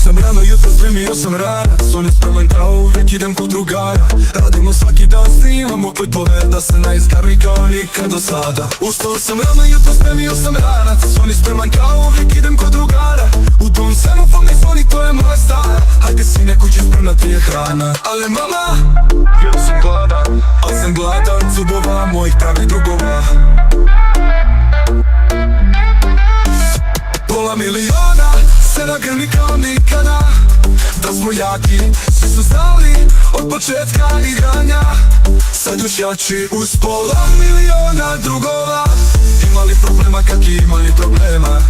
sam rano jutro, spremio sam ranac. On je spreman kao uvijek, idem kod drugara. Radimo svaki dan, snimamo klipove, da se ne izgarni kao nikad do sada. Ustao sam rano jutro, spremio sam ranac. On je spreman kao uvijek, idem kod drugara. U tom semafon ne zvoni, to je moja stara. Hajde sine, kući spremna ti je hrana. Ale mama, ja sam gladan, al sam gladan zubova mojih pravih drugova. Pola miliona se nagrli kao nikada. Da smo jaki, svi su znali od početka igranja. Sad još jači uz pola miliona drugova. Imali problema kak imali problema.